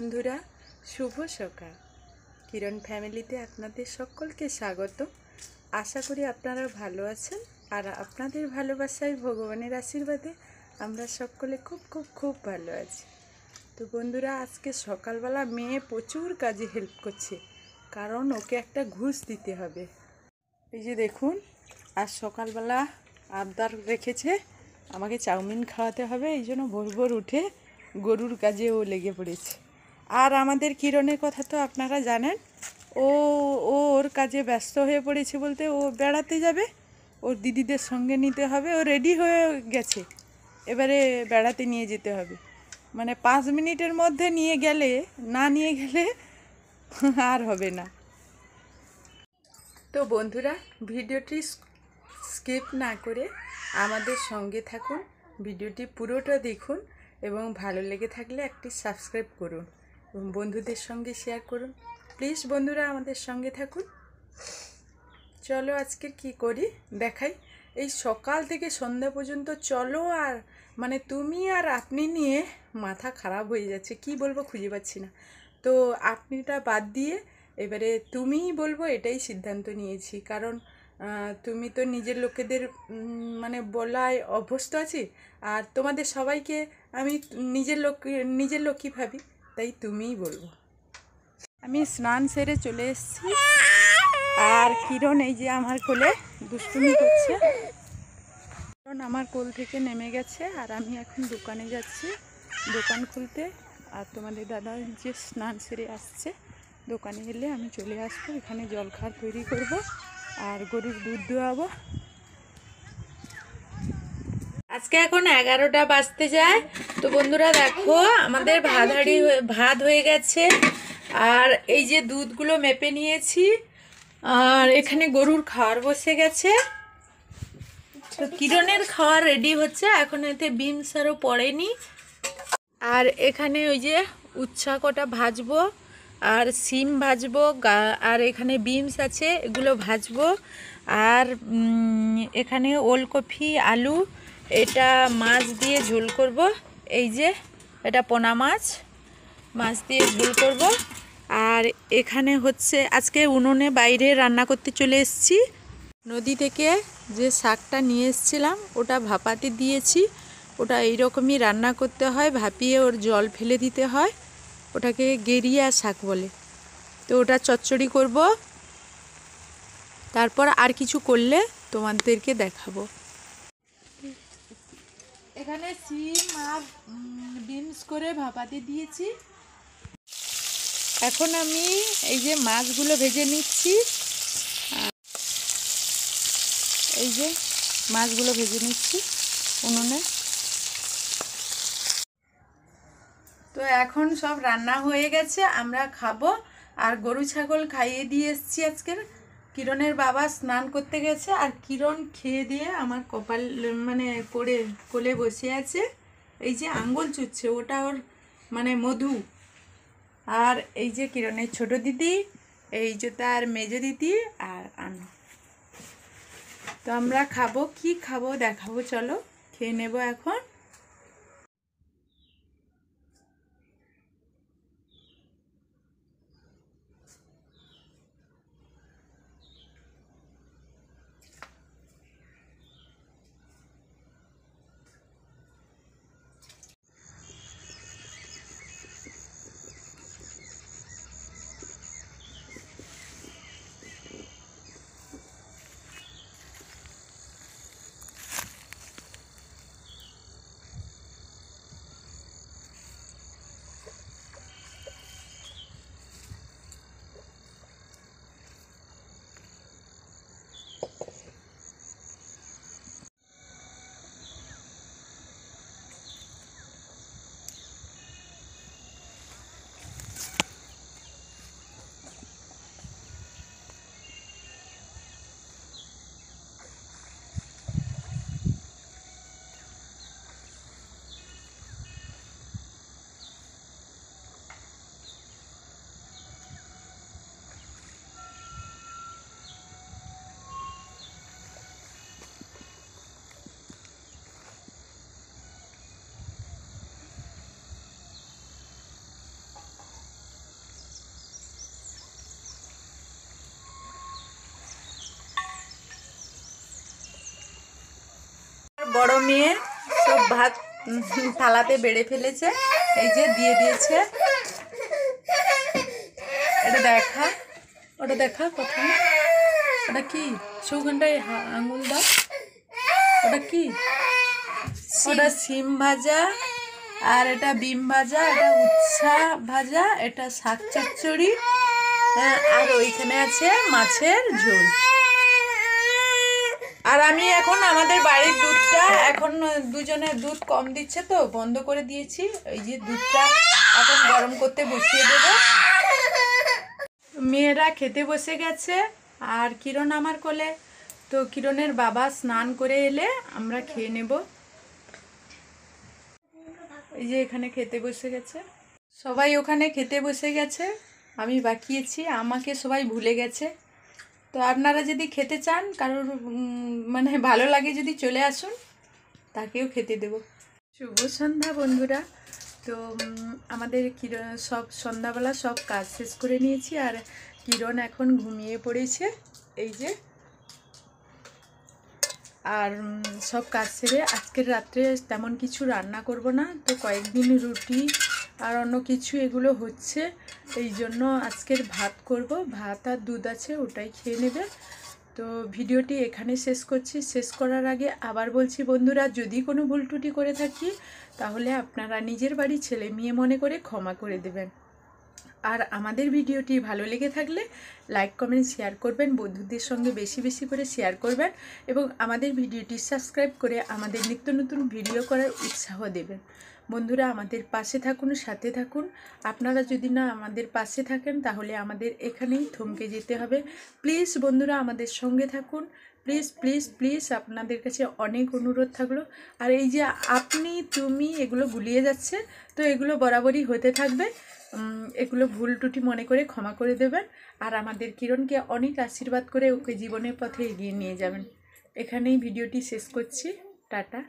বন্ধুরা, শুভ সকাল। কিরণ ফ্যামিলিতে আপনাদের সকলকে স্বাগত। আশা করি আপনারা ভালো আছেন, আর আপনাদের ভালোবাসায় ভগবানের আশীর্বাদে আমরা সকলে খুব খুব খুব ভালো আছি। তো বন্ধুরা, আজকে সকালবেলা মেয়ে প্রচুর কাজে হেল্প করছে, কারণ ওকে একটা ঘুষ দিতে হবে। এই যে দেখুন, আজ সকালবেলা আবদার রেখেছে আমাকে চাউমিন খাওয়াতে হবে, এই জন্য ভোর ভোর উঠে গরুর কাজে ও লেগে পড়েছে। আর আমাদের কিরণের কথা তো আপনারা জানেন, ওর কাজে ব্যস্ত হয়ে পড়েছে, বলতে ও বেড়াতে যাবে, ওর দিদিদের সঙ্গে নিতে হবে। ও রেডি হয়ে গেছে, এবারে বেড়াতে নিয়ে যেতে হবে। মানে 5 মিনিটের মধ্যে নিয়ে গেলে, না নিয়ে গেলে আর হবে না। তো বন্ধুরা, ভিডিওটি স্কিপ না করে আমাদের সঙ্গে থাকুন, ভিডিওটি পুরোটা দেখুন এবং ভালো লেগে থাকলে একটি সাবস্ক্রাইব করুন এবং বন্ধুদের সঙ্গে শেয়ার করুন। প্লিজ বন্ধুরা, আমাদের সঙ্গে থাকুন। চলো আজকে কি করি দেখাই। এই সকাল থেকে সন্ধ্যা পর্যন্ত চলো, আর মানে তুমি আর আপনি নিয়ে মাথা খারাপ হয়ে যাচ্ছে, কি বলবো খুঁজে পাচ্ছি না। তো আপনিটা বাদ দিয়ে এবারে তুমিই বলবো, এটাই সিদ্ধান্ত নিয়েছি। কারণ তুমি তো নিজের লোকেদের মানে বলায় অভ্যস্ত আছি, আর তোমাদের সবাইকে আমি নিজের লোকই ভাবি, তাই তুমিই বলবো। আমি স্নান সেরে চলে এসেছি, আর কিরণ এই যে আমার কোলে দুষ্টুমি করছে। কিরণ আমার কোল থেকে নেমে গেছে, আর আমি এখন দোকানে যাচ্ছি দোকান খুলতে। আর তোমাদের দাদা যে স্নান সেরে আসছে, দোকানে এলে আমি চলে আসবো, এখানে জলখাবার তৈরি করব আর গরুর দুধ দোয়াবো। আজকে এখন 11টা বাজতে যায়। তো বন্ধুরা দেখো, আমাদের ভাত হয়ে গেছে, আর এই যে দুধগুলো মেপে নিয়েছি, আর এখানে গরুর খাওয়ার বসে গেছে। তো কিরণের খাওয়ার রেডি হচ্ছে, এখন এতে বিনস আরও পড়েনি। আর এখানে ওই যে উচ্ছা কটা ভাজবো, আর সিম ভাজবো, আর এখানে বিনস আছে, এগুলো ভাজবো। আর এখানে ওলকপি আলু, এটা মাছ দিয়ে ঝোল করব। এই যে এটা পোনা মাছ দিয়ে ঝোল করব। আর এখানে হচ্ছে আজকে উনুনে বাইরে রান্না করতে চলে এসেছি। নদী থেকে যে শাকটা নিয়ে এসেছিলাম, ওটা ভাপাতে দিয়েছি। ওটা এইরকমই রান্না করতে হয়, ভাপিয়ে ওর জল ফেলে দিতে হয়, ওটাকে গেরিয়া শাক বলে। তো ওটা চচ্চড়ি করব, তারপর আর কিছু করলে তোমাদেরকে দেখাবো। এখানে সিম আর বিনস করে ভাপাতে দিয়েছি। এখন আমি এই যে মাছগুলো ভেজে নিচ্ছি, এই যে মাছগুলো ভেজে নিচ্ছি উনুনে। তো এখন সব রান্না হয়ে গেছে, আমরা খাবো। আর গরু ছাগল খাইয়ে দিয়ে এসছি আজকের। কিরণের বাবা স্নান করতে গেছে, আর কিরণ খেয়ে দিয়ে আমার কপাল মানে পড়ে কোলে বসে আছে। এই যে আঙ্গুল চুচ্ছে, ওটা ওর মানে মধু। আর এই যে কিরণের ছোট দিদি, এই যে তার মেজো দিদি, আর আমি। তো আমরা খাবো, কি খাবো দেখাবো, চলো খেয়ে নেবো এখন। বড় মেয়ে সব ভাত থালাতে বেড়ে ফেলেছে, এই যে দিয়ে দিয়েছে। এটা দেখা, ওটা দেখা কোথায়, ওটা কি সৌখানটায় আঙুল দাও, ওটা কি, ওটা সিম ভাজা, আর এটা বিম ভাজা, এটা উচ্ছা ভাজা, এটা শাক চচ্চড়ি, আর ওইখানে আছে মাছের ঝোল। আর আমি এখন আমাদের বাড়ির দুধটা, এখন দুজনের দুধ কম দিচ্ছে তো বন্ধ করে দিয়েছি। এই যে দুধটা এখন গরম করতে বসিয়ে দেবো। মেয়েরা খেতে বসে গেছে আর কিরণ আমার কোলে। তো কিরণের বাবা স্নান করে এলে আমরা খেয়ে নেব। এই যে এখানে খেতে বসে গেছে, সবাই ওখানে খেতে বসে গেছে, আমি বাকিয়েছি, আমাকে সবাই ভুলে গেছে। তো আপনারা যদি খেতে চান, কারোর মানে ভালো লাগে যদি চলে আসুন, তাকেও খেতে দেব। শুভ সন্ধ্যা বন্ধুরা। তো আমাদের কিরণ সব সন্ধ্যাবেলা সব কাজ শেষ করে নিয়েছি, আর কিরণ এখন ঘুমিয়ে পড়েছে এই যে। আর সব কাজ সেরে আজকের রাত্রে তেমন কিছু রান্না করব না, তো কয়েকদিন রুটি আর অন্য কিছু এগুলো হচ্ছে, এই জন্য আজকের ভাত করব। ভাত আর দুধ আছে, ওটাই খেয়ে নেবে। তো ভিডিওটি এখানে শেষ করছি। শেষ করার আগে আবার বলছি বন্ধুরা, যদি কোনো ভুল ত্রুটি করে থাকি তাহলে আপনারা নিজের বাড়ির ছেলে মেয়ে মনে করে ক্ষমা করে দেবেন। আর আমাদের ভিডিওটি ভালো লেগে থাকলে লাইক কমেন্ট শেয়ার করবেন, বন্ধুদের সঙ্গে বেশি বেশি করে শেয়ার করবেন, এবং আমাদের ভিডিওটি সাবস্ক্রাইব করে আমাদের নিত্য নতুন ভিডিও করার উৎসাহ দেবেন। বন্ধুরা আমাদের পাশে থাকুন, সাথে থাকুন। আপনারা যদি না আমাদের পাশে থাকেন তাহলে আমাদের এখানেই থমকে যেতে হবে। প্লিজ বন্ধুরা আমাদের সঙ্গে থাকুন, প্লিজ প্লিজ প্লিজ, আপনাদের কাছে অনেক অনুরোধ থাকলো। আর এই যে আপনি তুমি এগুলো গুলিয়ে যাচ্ছে, তো এগুলো বরাবরই হতে থাকবে। এগুলো ভুল ত্রুটি মনে করে ক্ষমা করে দেবেন। আর আমাদের কিরণকে অনেক আশীর্বাদ করে ওকে জীবনের পথে এগিয়ে নিয়ে যাবেন। এখানেই ভিডিওটি শেষ করছি। টাটা।